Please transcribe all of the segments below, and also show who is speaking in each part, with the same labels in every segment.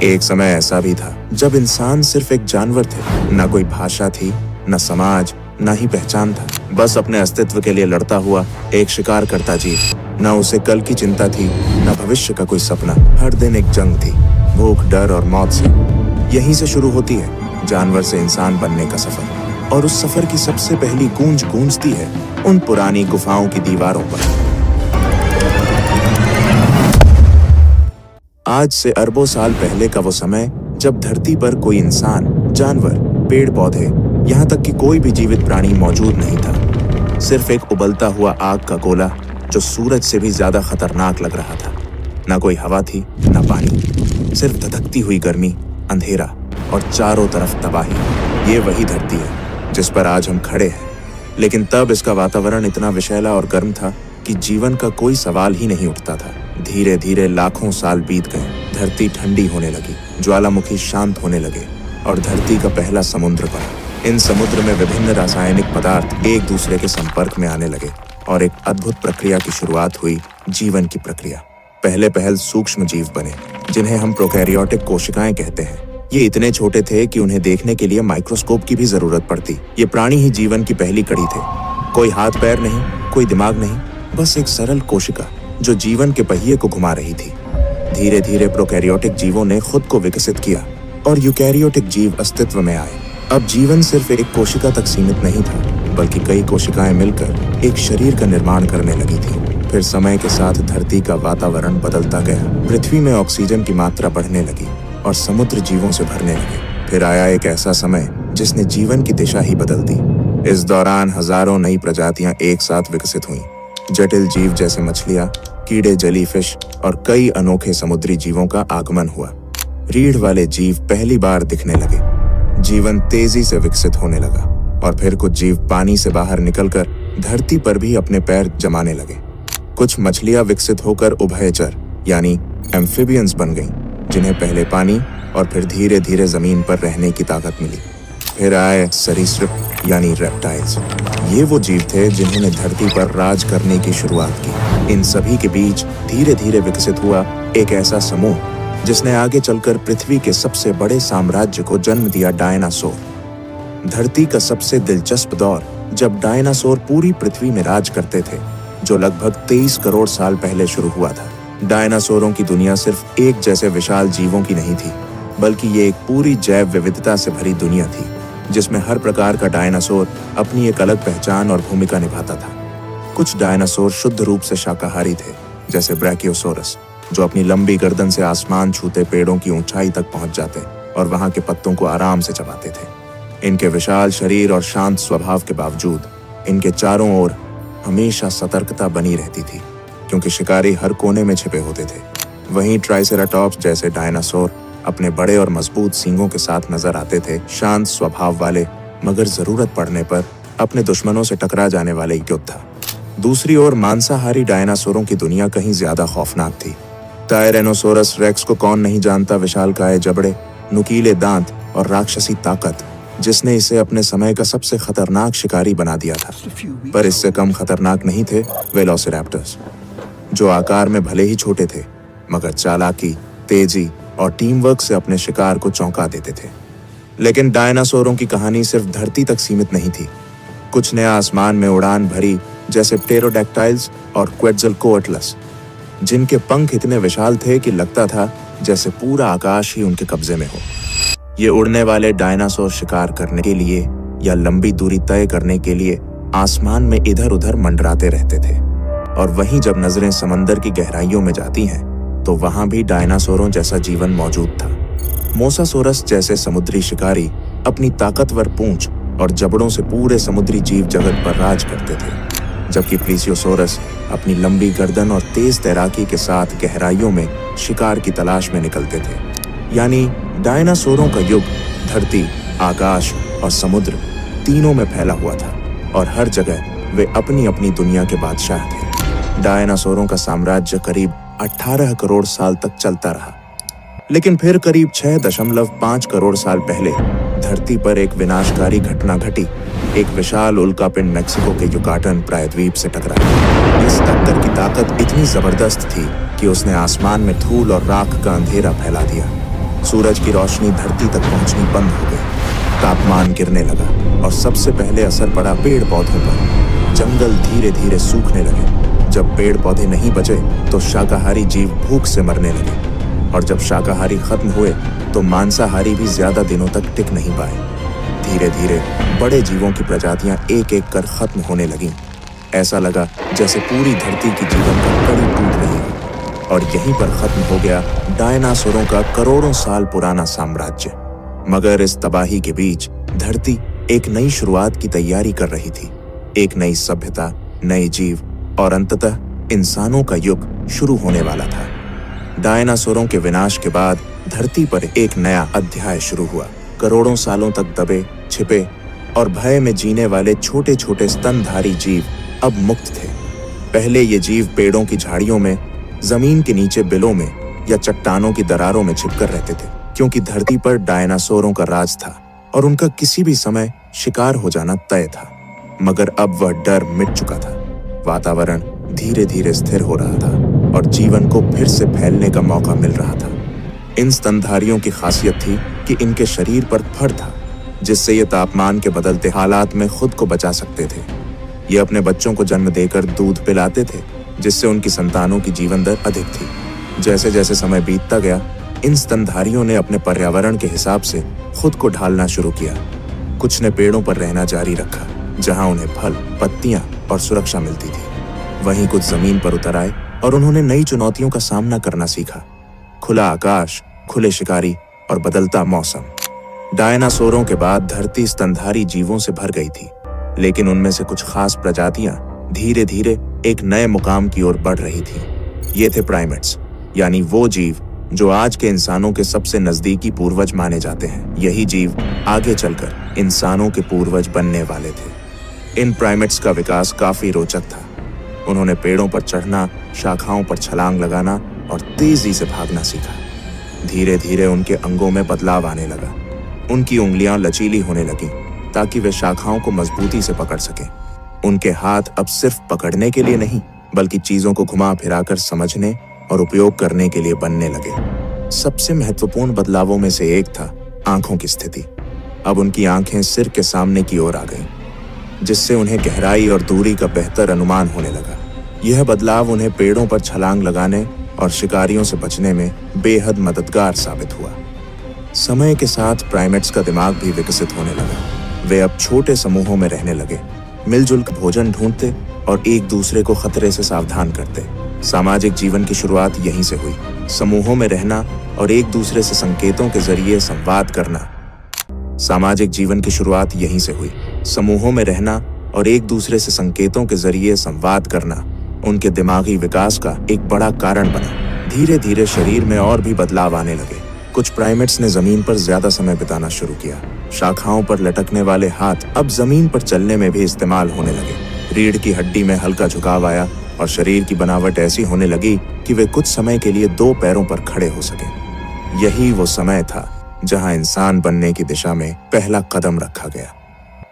Speaker 1: एक समय ऐसा भी था जब इंसान सिर्फ एक जानवर थे। न कोई भाषा थी, न समाज, न ही पहचान था। बस अपने अस्तित्व के लिए लड़ता हुआ एक शिकार करता जीव। न उसे कल की चिंता थी, न भविष्य का कोई सपना। हर दिन एक जंग थी, भूख, डर और मौत से। यहीं से शुरू होती है जानवर से इंसान बनने का सफर। और उस सफर की सबसे पहली गूंज गूंजती है उन पुरानी गुफाओं की दीवारों पर। आज से अरबों साल पहले का वो समय जब धरती पर कोई इंसान, जानवर, पेड़ पौधे, यहाँ तक कि कोई भी जीवित प्राणी मौजूद नहीं था। सिर्फ एक उबलता हुआ आग का गोला जो सूरज से भी ज्यादा खतरनाक लग रहा था। न कोई हवा थी, न पानी, सिर्फ धधकती हुई गर्मी, अंधेरा और चारों तरफ तबाही। ये वही धरती है जिस पर आज हम खड़े हैं। लेकिन तब इसका वातावरण इतना विषैला और गर्म था कि जीवन का कोई सवाल ही नहीं उठता था। धीरे धीरे लाखों साल बीत गए। धरती ठंडी होने लगी, ज्वालामुखी शांत होने लगे और धरती का पहला समुद्र बना। इन समुद्र में विभिन्न रासायनिक पदार्थ एक दूसरे के संपर्क में आने लगे और एक अद्भुत प्रक्रिया की शुरुआत हुई, जीवन की प्रक्रिया। पहल सूक्ष्म जीव बने जिन्हें हम प्रोकैरियोटिक कोशिकाएं कहते हैं। ये इतने छोटे थे कि उन्हें देखने के लिए माइक्रोस्कोप की भी जरूरत पड़ती। ये प्राणी ही जीवन की पहली कड़ी थे। कोई हाथ पैर नहीं, कोई दिमाग नहीं, बस एक सरल कोशिका जो जीवन के पहिए को घुमा रही थी। धीरे धीरे प्रोकैरियोटिक जीवों ने खुद को विकसित किया और यूकैरियोटिक जीव अस्तित्व में आए। अब जीवन सिर्फ एक कोशिका तक सीमित नहीं था, बल्कि कई कोशिकाएं मिलकर एक शरीर का निर्माण करने लगी थी। फिर समय के साथ धरती का वातावरण बदलता गया। पृथ्वी में ऑक्सीजन की मात्रा बढ़ने लगी और समुद्र जीवों से भरने लगे। फिर आया एक ऐसा समय जिसने जीवन की दिशा ही बदल दी। इस दौरान हजारों नई प्रजातियां एक साथ विकसित हुईं। जटिल जीव जैसे मछलियां, कीड़े, जेलीफिश और कई अनोखे समुद्री जीवों का आगमन हुआ। रीढ़ वाले जीव पहली बार दिखने लगे। जीवन तेजी से विकसित होने लगा और फिर कुछ जीव पानी से बाहर निकलकर धरती पर भी अपने पैर जमाने लगे। कुछ मछलियां विकसित होकर उभयचर यानी एम्फिबियंस बन गईं, जिन्हें पहले पानी और फिर धीरे धीरे जमीन पर रहने की ताकत मिली। फिर आए सरीसृप यानी रेप्टाइल्स। ये वो जीव थे जिन्होंने धरती पर राज करने की शुरुआत की। इन सभी के बीच धीरे धीरे विकसित हुआ एक ऐसा समूह जिसने आगे चलकर पृथ्वी के सबसे बड़े साम्राज्य को जन्म दिया, डायनासोर। धरती का सबसे दिलचस्प दौर जब डायनासोर पूरी पृथ्वी में राज करते थे, जो लगभग 23 करोड़ साल पहले शुरू हुआ था। डायनासोरों की दुनिया सिर्फ एक जैसे विशाल जीवों की नहीं थी, बल्कि ये एक पूरी जैव विविधता से भरी दुनिया थी, जिसमें हर प्रकार का डायनासोर अपनी एक अलग पहचान और भूमिका निभाता था। कुछ डायनासोर शुद्ध रूप से शाकाहारी थे, जैसे ब्रैकियोसोरस, जो अपनी लंबी गर्दन से आसमान छूते पेड़ों की ऊंचाई तक पहुंच जाते और वहां के पत्तों को आराम से चबाते थे। इनके विशाल शरीर और शांत स्वभाव के बावजूद इनके चारों ओर हमेशा सतर्कता बनी रहती थी, क्योंकि शिकारी हर कोने में छिपे होते थे। वहीं ट्राइसेराटॉप्स जैसे डायनासोर अपने बड़े और मजबूत सींगों के साथ नजर आते थे, शांत स्वभाव वाले, मगर जरूरत पड़ने पर अपने दुश्मनों से टकरा जाने वाले योद्धा। दूसरी ओर मांसाहारी डायनासोरों की दुनिया कहीं ज्यादा खौफनाक थी। टायरेनोसोरस रेक्स को कौन नहीं जानता, विशालकाय जबड़े, नुकीले दांत और राक्षसी ताकत, जिसने इसे अपने समय का सबसे खतरनाक शिकारी बना दिया था। पर इससे कम खतरनाक नहीं थे वेलोसिरैप्टर्स, जो आकार में भले ही छोटे थे, मगर चालाकी, तेजी और टीम वर्क से अपने शिकार को चौंका देते थे। लेकिन डायनासोरों की कहानी सिर्फ धरती तक सीमित नहीं थी। कुछ ने आसमान में उड़ान भरी, जैसे प्टेरोडैक्टाइल्स और क्वेट्ज़लकोअट्लस, जिनके पंख इतने विशाल थे कि लगता था जैसे पूरा आकाश ही उनके कब्जे में हो। ये उड़ने वाले डायनासोर शिकार करने के लिए या लंबी दूरी तय करने के लिए आसमान में इधर उधर मंडराते रहते थे। और वहीं जब नजरें समंदर की गहराइयों में जाती हैं, तो वहां भी डायनासोरों जैसा जीवन मौजूद था। मोसासोरस जैसे समुद्री शिकारी अपनी ताकतवर पूंछ और जबड़ों से पूरे समुद्री जीव जगत पर राज करते थे, जबकि प्लीसियोसोरस अपनी लंबी गर्दन और तेज तैराकी के साथ गहराइयों में शिकार की तलाश में निकलते थे। यानी डायनासोरों का युग धरती, आकाश और समुद्र तीनों में फैला हुआ था और हर जगह वे अपनी अपनी दुनिया के बादशाह थे। डायनासोरों का साम्राज्य करीब 18 करोड़ साल तक चलता रहा, लेकिन फिर करीब 6.5 करोड़ साल पहले धरती पर एक विनाशकारी घटना घटी। एक विशाल उल्कापिंड मेक्सिको के युकाटन प्रायद्वीप से टकराया। इस टक्कर की ताकत इतनी जबरदस्त थी कि उसने आसमान में धूल और राख का अंधेरा फैला दिया। सूरज की रोशनी धरती तक पहुंचनी बंद हो गई। तापमान गिरने लगा और सबसे पहले असर पड़ा पेड़ पौधों पर। जंगल धीरे धीरे सूखने लगे। जब पेड़ पौधे नहीं बचे तो शाकाहारी जीव भूख से मरने लगे, और जब शाकाहारी खत्म हुए तो मांसाहारी भी ज्यादा दिनों तक टिक नहीं पाए। धीरे धीरे बड़े जीवों की प्रजातियां एक एक कर खत्म होने लगीं। ऐसा लगा जैसे पूरी धरती की जीवन का कड़ी टूट रही है। और यहीं पर खत्म हो गया डायनासोरों का करोड़ों साल पुराना साम्राज्य। मगर इस तबाही के बीच धरती एक नई शुरुआत की तैयारी कर रही थी। एक नई सभ्यता, नए जीव और अंततः इंसानों का युग शुरू होने वाला था। डायनासोरों के विनाश के बाद धरती पर एक नया अध्याय शुरू हुआ। करोड़ों सालों तक दबे, छिपे और भय में जीने वाले छोटे छोटे स्तनधारी जीव अब मुक्त थे। पहले ये जीव पेड़ों की झाड़ियों में, जमीन के नीचे बिलों में या चट्टानों की दरारों में छिपकर रहते थे, क्योंकि धरती पर डायनासोरों का राज था और उनका किसी भी समय शिकार हो जाना तय था। मगर अब वह डर मिट चुका था। वातावरण धीरे धीरे स्थिर हो रहा था और जीवन को फिर से फैलने का मौका मिल रहा था। इन स्तनधारियों की खासियत थी कि इनके शरीर पर फर था, जिससे ये तापमान के बदलते हालात में खुद को बचा सकते थे। ये अपने बच्चों को जन्म देकर दूध पिलाते थे, जिससे उनकी संतानों की जीवन दर अधिक थी। जैसे जैसे समय बीतता गया, इन स्तनधारियों ने अपने पर्यावरण के हिसाब से खुद को ढालना शुरू किया। कुछ ने पेड़ों पर रहना जारी रखा, जहां उन्हें फल, पत्तियां और सुरक्षा मिलती थी। वहीं कुछ जमीन पर उतर आए और उन्होंने नई चुनौतियों का सामना करना सीखा। खुला आकाश, खुले शिकारी और बदलता मौसम। डायनासोरों के बाद धरती स्तनधारी जीवों से भर गई थी, लेकिन उनमें से कुछ खास प्रजातियां धीरे धीरे एक नए मुकाम की ओर बढ़ रही थी। ये थे प्राइमेट्स, यानी वो जीव जो आज के इंसानों के सबसे नजदीकी पूर्वज माने जाते हैं। यही जीव आगे चलकर इंसानों के पूर्वज बनने वाले थे। इन प्राइमेट्स का विकास काफी रोचक था। उन्होंने पेड़ों पर चढ़ना, शाखाओं पर छलांग लगाना और तेजी से भागना सीखा। धीरे धीरे उनके अंगों में बदलाव आने लगा। उनकी उंगलियां लचीली होने लगीं ताकि वे शाखाओं को मजबूती से पकड़ सकें। उनके हाथ अब सिर्फ पकड़ने के लिए नहीं, बल्कि चीजों को घुमा फिराकर समझने और उपयोग करने के लिए बनने लगे। सबसे महत्वपूर्ण बदलावों में से एक था आंखों की स्थिति। अब उनकी आंखें सिर के सामने की ओर आ गईं, जिससे उन्हें गहराई और दूरी का बेहतर अनुमान होने लगा। यह बदलाव उन्हें पेड़ों पर छलांग लगाने और शिकारियों से बचने में बेहद मददगार साबित हुआ। समय के साथ प्राइमेट्स का दिमाग भी विकसित होने लगा। वे अब छोटे समूहों में रहने लगे, मिलजुल कर भोजन ढूंढते और एक दूसरे को खतरे से सावधान करते। सामाजिक जीवन की शुरुआत यहीं से हुई। समूहों में रहना और एक दूसरे से संकेतों के जरिए संवाद करना। सामाजिक जीवन की शुरुआत यहीं से हुई। समूहों में रहना और एक दूसरे से संकेतों के जरिए संवाद करना उनके दिमागी विकास का एक बड़ा कारण बना। धीरे धीरे शरीर में और भी बदलाव आने लगे। कुछ प्राइमेट्स ने जमीन पर ज्यादा समय बिताना शुरू किया। शाखाओं पर लटकने वाले हाथ अब जमीन पर चलने में भी इस्तेमाल होने लगे। रीढ़ की हड्डी में हल्का झुकाव आया और शरीर की बनावट ऐसी होने लगी कि वे कुछ समय के लिए दो पैरों पर खड़े हो सके। यही वो समय था जहां इंसान बनने की दिशा में पहला कदम रखा गया।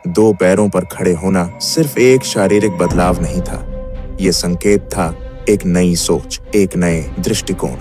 Speaker 1: दो पैरों पर खड़े होना सिर्फ एक शारीरिक बदलाव नहीं था, ये संकेत था एक नई सोच, एक नए दृष्टिकोण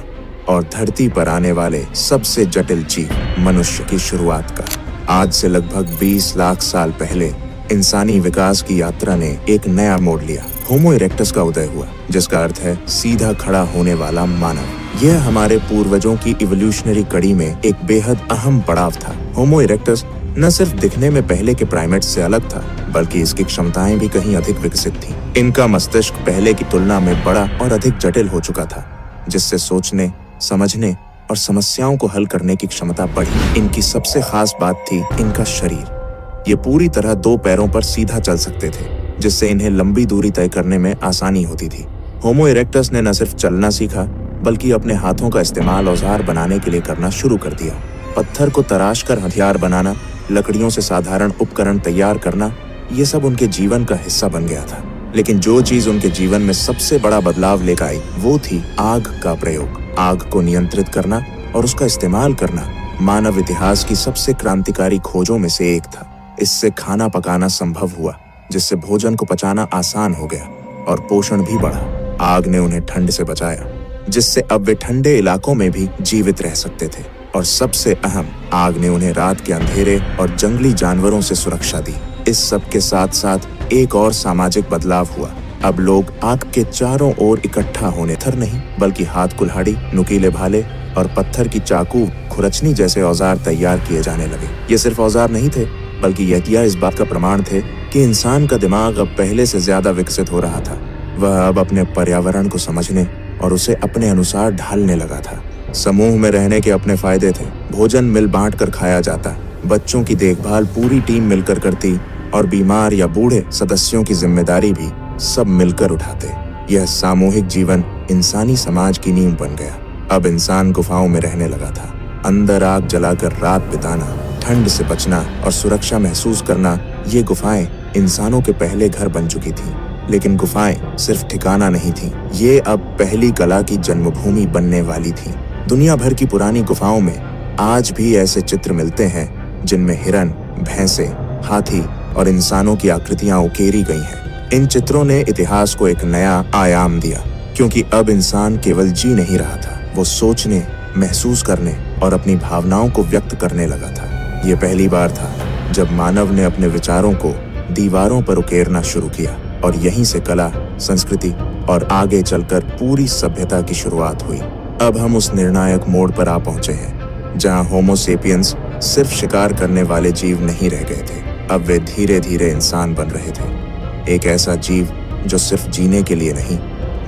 Speaker 1: और धरती पर आने वाले सबसे जटिल जीव मनुष्य की शुरुआत का। आज से लगभग 20 लाख साल पहले इंसानी विकास की यात्रा ने एक नया मोड़ लिया। होमो इरेक्टस का उदय हुआ, जिसका अर्थ है सीधा खड़ा होने वाला मानव। यह हमारे पूर्वजों की इवोल्यूशनरी कड़ी में एक बेहद अहम पड़ाव था। होमो इरेक्टस न सिर्फ दिखने में पहले के प्राइमेट्स से अलग था, बल्कि इसकी क्षमताएं भी कहीं अधिक विकसित थीं। इनका मस्तिष्क पहले की तुलना में बड़ा और अधिक जटिल हो चुका था, जिससे सोचने, समझने और समस्याओं को हल करने की क्षमता बढ़ी। इनकी सबसे खास बात थी इनका शरीर। ये पूरी तरह दो पैरों पर सीधा चल सकते थे, जिससे इन्हें लंबी दूरी तय करने में आसानी होती थी। होमो इरेक्टस ने न सिर्फ चलना सीखा, बल्कि अपने हाथों का इस्तेमाल औजार बनाने के लिए करना शुरू कर दिया। पत्थर को तराश कर हथियार बनाना, लकड़ियों से साधारण उपकरण तैयार करना, ये सब उनके जीवन का हिस्सा बन गया था। लेकिन जो चीज उनके जीवन में सबसे बड़ा बदलाव लेकर आई वो थी आग का प्रयोग। आग को नियंत्रित करना और उसका इस्तेमाल करना मानव इतिहास की सबसे क्रांतिकारी खोजों में से एक था। इससे खाना पकाना संभव हुआ, जिससे भोजन को पचाना आसान हो गया और पोषण भी बढ़ा। आग ने उन्हें ठंड से बचाया, जिससे अब वे ठंडे इलाकों में भी जीवित रह सकते थे। और सबसे अहम, आग ने उन्हें रात के अंधेरे और जंगली जानवरों से सुरक्षा दी। इस सब के साथ साथ एक और सामाजिक बदलाव हुआ। अब लोग आग के चारों ओर इकट्ठा होने थर नहीं, बल्कि हाथ कुल्हाड़ी, नुकीले भाले और पत्थर की चाकू, खुरचनी जैसे औजार तैयार किए जाने लगे। ये सिर्फ औजार नहीं थे, बल्कि यह इस बात का प्रमाण थे कि इंसान का दिमाग अब पहले से ज्यादा विकसित हो रहा था। वह अब अपने पर्यावरण को समझने और उसे अपने अनुसार ढालने लगा था। समूह में रहने के अपने फायदे थे। भोजन मिल बांट कर खाया जाता, बच्चों की देखभाल पूरी टीम मिलकर करती और बीमार या बूढ़े सदस्यों की जिम्मेदारी भी सब मिलकर उठाते। यह सामूहिक जीवन इंसानी समाज की नींव बन गया। अब इंसान गुफाओं में रहने लगा था। अंदर आग जलाकर रात बिताना, ठंड से बचना और सुरक्षा महसूस करना, ये गुफाएं इंसानों के पहले घर बन चुकी थीं। लेकिन गुफाएं सिर्फ ठिकाना नहीं थीं, ये अब पहली कला की जन्मभूमि बनने वाली थीं। दुनिया भर की पुरानी गुफाओं में आज भी ऐसे चित्र मिलते हैं जिनमें हिरन, भैंसे, हाथी और इंसानों की आकृतियां उकेरी गई हैं। इन चित्रों ने इतिहास को एक नया आयाम दिया, क्योंकि अब इंसान केवल जी नहीं रहा था, वो सोचने, महसूस करने और अपनी भावनाओं को व्यक्त करने लगा था। ये पहली बार था जब मानव ने अपने विचारों को दीवारों पर उकेरना शुरू किया, और यहीं से कला, संस्कृति और आगे चलकर पूरी सभ्यता की शुरुआत हुई। अब हम उस निर्णायक मोड़ पर आ पहुंचे हैं जहां होमो सेपियंस सिर्फ शिकार करने वाले जीव नहीं रह गए थे। अब वे धीरे धीरे इंसान बन रहे थे, एक ऐसा जीव जो सिर्फ जीने के लिए नहीं,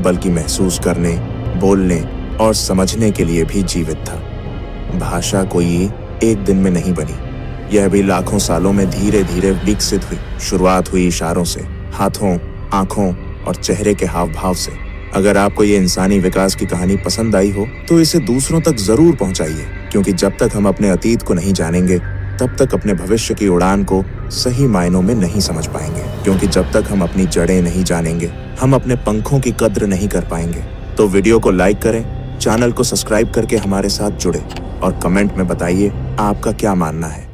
Speaker 1: बल्कि महसूस करने, बोलने और समझने के लिए भी जीवित था। भाषा कोई एक दिन में नहीं बनी, यह भी लाखों सालों में धीरे धीरे विकसित हुई। शुरुआत हुई इशारों से, हाथों, आंखों और चेहरे के हाव भाव से। अगर आपको ये इंसानी विकास की कहानी पसंद आई हो तो इसे दूसरों तक जरूर पहुंचाइए, क्योंकि जब तक हम अपने अतीत को नहीं जानेंगे तब तक अपने भविष्य की उड़ान को सही मायनों में नहीं समझ पाएंगे। क्योंकि जब तक हम अपनी जड़ें नहीं जानेंगे, हम अपने पंखों की कद्र नहीं कर पाएंगे। तो वीडियो को लाइक करें, चैनल को सब्सक्राइब करके हमारे साथ जुड़े और कमेंट में बताइए आपका क्या मानना है।